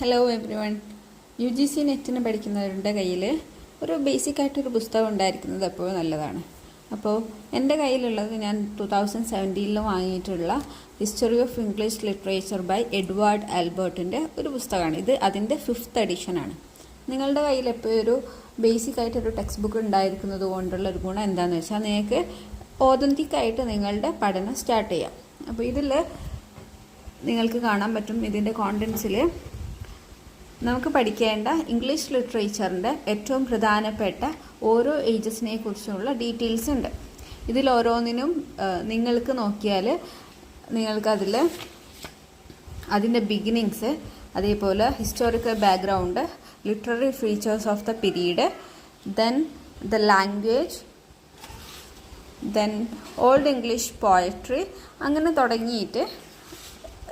Hello every one. UGC നെറ്റിന് പഠിക്കുന്നവരുടെ കയ്യിൽ ഒരു ബേസിക്കായിട്ടൊരു പുസ്തകം ഉണ്ടായിരിക്കുന്നത് എപ്പോഴും നല്ലതാണ്. അപ്പോൾ എൻ്റെ കയ്യിലുള്ളത് ഞാൻ 2017 വാങ്ങിയിട്ടുള്ള history of English literature by Edward ആൽബർട്ടിൻ്റെ ഒരു പുസ്തകമാണ്. ഇത് അതിൻ്റെ 5th എഡിഷനാണ്. നിങ്ങളുടെ കയ്യിൽ എപ്പോഴും ഒരു ബേസിക്കായിട്ടൊരു ടെക്സ്റ്റ് ബുക്ക് ഉണ്ടായിരിക്കുന്നത് കൊണ്ടുള്ള ഒരു ഗുണം എന്താണെന്ന് വെച്ചാൽ നിങ്ങൾക്ക് ഓതൻറ്റിക്കായിട്ട് നിങ്ങളുടെ പഠനം സ്റ്റാർട്ട് ചെയ്യാം. അപ്പോൾ ഇതിൽ നിങ്ങൾക്ക് കാണാൻ പറ്റും, ഇതിൻ്റെ കോണ്ടൻസിൽ നമുക്ക് പഠിക്കേണ്ട ഇംഗ്ലീഷ് ലിറ്ററേച്ചറിൻ്റെ ഏറ്റവും പ്രധാനപ്പെട്ട ഓരോ ഏജസിനെ കുറിച്ചുള്ള ഡീറ്റെയിൽസ് ഉണ്ട്. ഇതിൽ ഓരോന്നിനും നിങ്ങൾക്ക് നോക്കിയാൽ നിങ്ങൾക്കതിൽ അതിൻ്റെ ബിഗിനിങ്സ്, അതേപോലെ historical background, literary features of the period, then the language, then old English poetry, അങ്ങനെ തുടങ്ങിയിട്ട്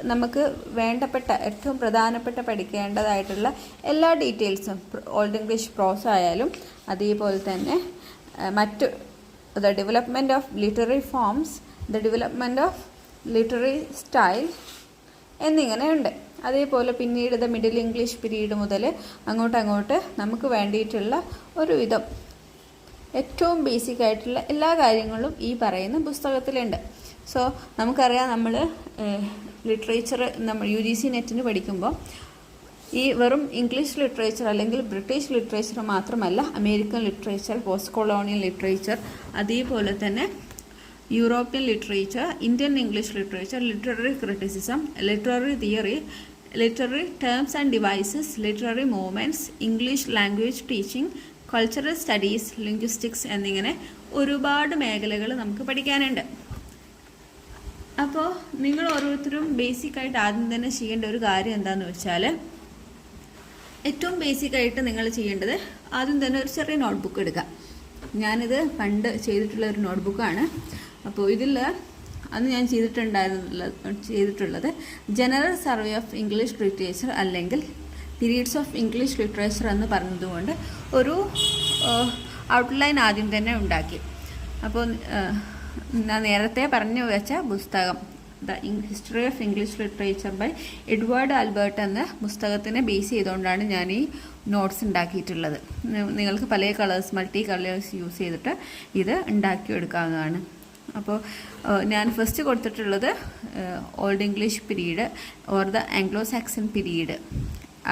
നമുക്ക് വേണ്ടപ്പെട്ട ഏറ്റവും പ്രധാനപ്പെട്ട പഠിക്കേണ്ടതായിട്ടുള്ള എല്ലാ ഡീറ്റെയിൽസും, ഓൾഡ് ഇംഗ്ലീഷ് പ്രോസ് ആയാലും അതേപോലെ തന്നെ മറ്റ് the development of literary forms, the development of literary style എന്നിങ്ങനെയുണ്ട്. അതേപോലെ പിന്നീട് ദ മിഡിൽ ഇംഗ്ലീഷ് പീരീഡ് മുതൽ അങ്ങോട്ട് നമുക്ക് വേണ്ടിയിട്ടുള്ള ഒരുവിധം ഏറ്റവും ബേസിക് ആയിട്ടുള്ള എല്ലാ കാര്യങ്ങളും ഈ പറയുന്ന പുസ്തകത്തിലുണ്ട്. സോ നമുക്കറിയാം, നമ്മൾ ലിറ്ററേച്ചർ നമ്മൾ UGC നെറ്റിന് പഠിക്കുമ്പോൾ ഈ വെറും ഇംഗ്ലീഷ് ലിറ്ററേച്ചർ അല്ലെങ്കിൽ ബ്രിട്ടീഷ് ലിറ്ററേച്ചർ മാത്രമല്ല, American literature, post colonial literature, അതേപോലെ തന്നെ European literature, Indian English literature, literary criticism, literary theory, literary terms and devices, literary movements, English language teaching, cultural studies, linguistics എന്നിങ്ങനെ ഒരുപാട് മേഖലകൾ നമുക്ക് പഠിക്കാനുണ്ട്. അപ്പോൾ നിങ്ങൾ ഓരോരുത്തരും ബേസിക്കായിട്ട് ആദ്യം തന്നെ ചെയ്യേണ്ട ഒരു കാര്യം എന്താണെന്ന് വെച്ചാൽ, ഏറ്റവും ബേസിക്കായിട്ട് നിങ്ങൾ ചെയ്യേണ്ടത് ആദ്യം തന്നെ ഒരു ചെറിയ നോട്ട്ബുക്ക് എടുക്കുക. ഞാനിത് പണ്ട് ചെയ്തിട്ടുള്ള ഒരു നോട്ട്ബുക്കാണ്. അപ്പോൾ ഇതിൽ അന്ന് ഞാൻ ചെയ്തിട്ടുള്ളത് general survey of English literature അല്ലെങ്കിൽ പീരീഡ്സ് ഓഫ് ഇംഗ്ലീഷ് ലിറ്ററേച്ചർ എന്ന് പറഞ്ഞതുകൊണ്ട് ഒരു ഔട്ട്ലൈൻ ആദ്യം തന്നെ ഉണ്ടാക്കി. അപ്പോൾ ഞാൻ നേരത്തെ പറഞ്ഞു വെച്ച പുസ്തകം the history of English literature by Edward Albert എന്ന പുസ്തകത്തിനെ ബേസ് ചെയ്തുകൊണ്ടാണ് ഞാൻ ഈ നോട്ട്സ് ഉണ്ടാക്കിയിട്ടുള്ളത്. നിങ്ങൾക്ക് പല കളേഴ്സ്, മൾട്ടി കളേഴ്സ് യൂസ് ചെയ്തിട്ട് ഇത് ഉണ്ടാക്കിയെടുക്കാവുന്നതാണ്. അപ്പോൾ ഞാൻ ഫസ്റ്റ് കൊടുത്തിട്ടുള്ളത് old English period or the Anglo Saxon period,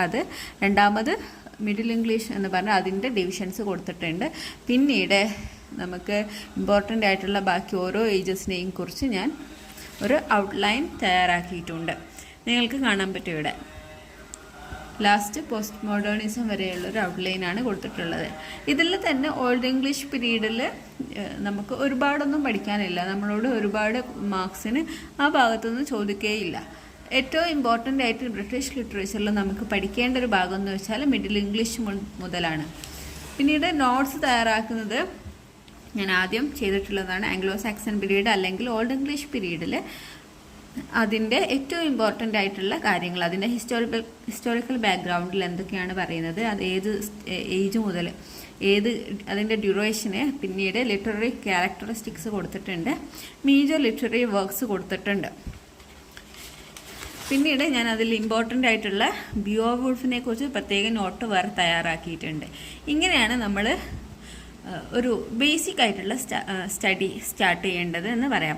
അത് രണ്ടാമത് മിഡിൽ ഇംഗ്ലീഷ് എന്ന് പറഞ്ഞാൽ അതിൻ്റെ ഡിവിഷൻസ് കൊടുത്തിട്ടുണ്ട്. പിന്നീട് നമുക്ക് ഇമ്പോർട്ടൻ്റ് ആയിട്ടുള്ള ബാക്കി ഓരോ ഏജസിനെയും കുറിച്ച് ഞാൻ ഒരു ഔട്ട്ലൈൻ തയ്യാറാക്കിയിട്ടുണ്ട്. നിങ്ങൾക്ക് കാണാൻ പറ്റും, ഇവിടെ ലാസ്റ്റ് പോസ്റ്റ് മോഡേണിസം വരെയുള്ളൊരു ഔട്ട്ലൈനാണ് കൊടുത്തിട്ടുള്ളത്. ഇതിൽ തന്നെ ഓൾഡ് ഇംഗ്ലീഷ് പീരീഡിൽ നമുക്ക് ഒരുപാടൊന്നും പഠിക്കാനില്ല, നമ്മളോട് ഒരുപാട് മാർക്സിന് ആ ഭാഗത്തുനിന്ന് ചോദിക്കുകയില്ല. ഏറ്റവും ഇമ്പോർട്ടൻ്റ് ആയിട്ട് ബ്രിട്ടീഷ് ലിറ്ററേച്ചറിൽ നമുക്ക് പഠിക്കേണ്ട ഒരു ഭാഗം എന്ന് വെച്ചാൽ മിഡിൽ ഇംഗ്ലീഷ് മുതലാണ്. പിന്നീട് നോട്ട്സ് തയ്യാറാക്കുന്നത് ഞാൻ ആദ്യം ചെയ്തിട്ടുള്ളതാണ് ആംഗ്ലോ സാക്സൺ പീരീഡ് അല്ലെങ്കിൽ ഓൾഡ് ഇംഗ്ലീഷ് പീരീഡിൽ അതിൻ്റെ ഏറ്റവും ഇമ്പോർട്ടൻ്റ് ആയിട്ടുള്ള കാര്യങ്ങൾ, അതിൻ്റെ ഹിസ്റ്റോറിക്കൽ ബാക്ക്ഗ്രൗണ്ടിൽ എന്തൊക്കെയാണ് പറയുന്നത്, അത് ഏത് ഏജ് മുതൽ അതിൻ്റെ ഡ്യൂറേഷന്, പിന്നീട് ലിറ്റററി ക്യാരക്ടറിസ്റ്റിക്സ് കൊടുത്തിട്ടുണ്ട്, മേജർ ലിറ്റററി വർക്ക്സ് കൊടുത്തിട്ടുണ്ട്. പിന്നീട് ഞാൻ അതിൽ ഇമ്പോർട്ടൻ്റ് ആയിട്ടുള്ള ബിയോവുൾഫിനെ കുറിച്ച് പ്രത്യേക നോട്ട് വേറെ തയ്യാറാക്കിയിട്ടുണ്ട്. ഇങ്ങനെയാണ് നമ്മൾ ഒരു ബേസിക് ആയിട്ടുള്ള സ്റ്റഡി സ്റ്റാർട്ട് ചെയ്യേണ്ടത് എന്ന് പറയാം.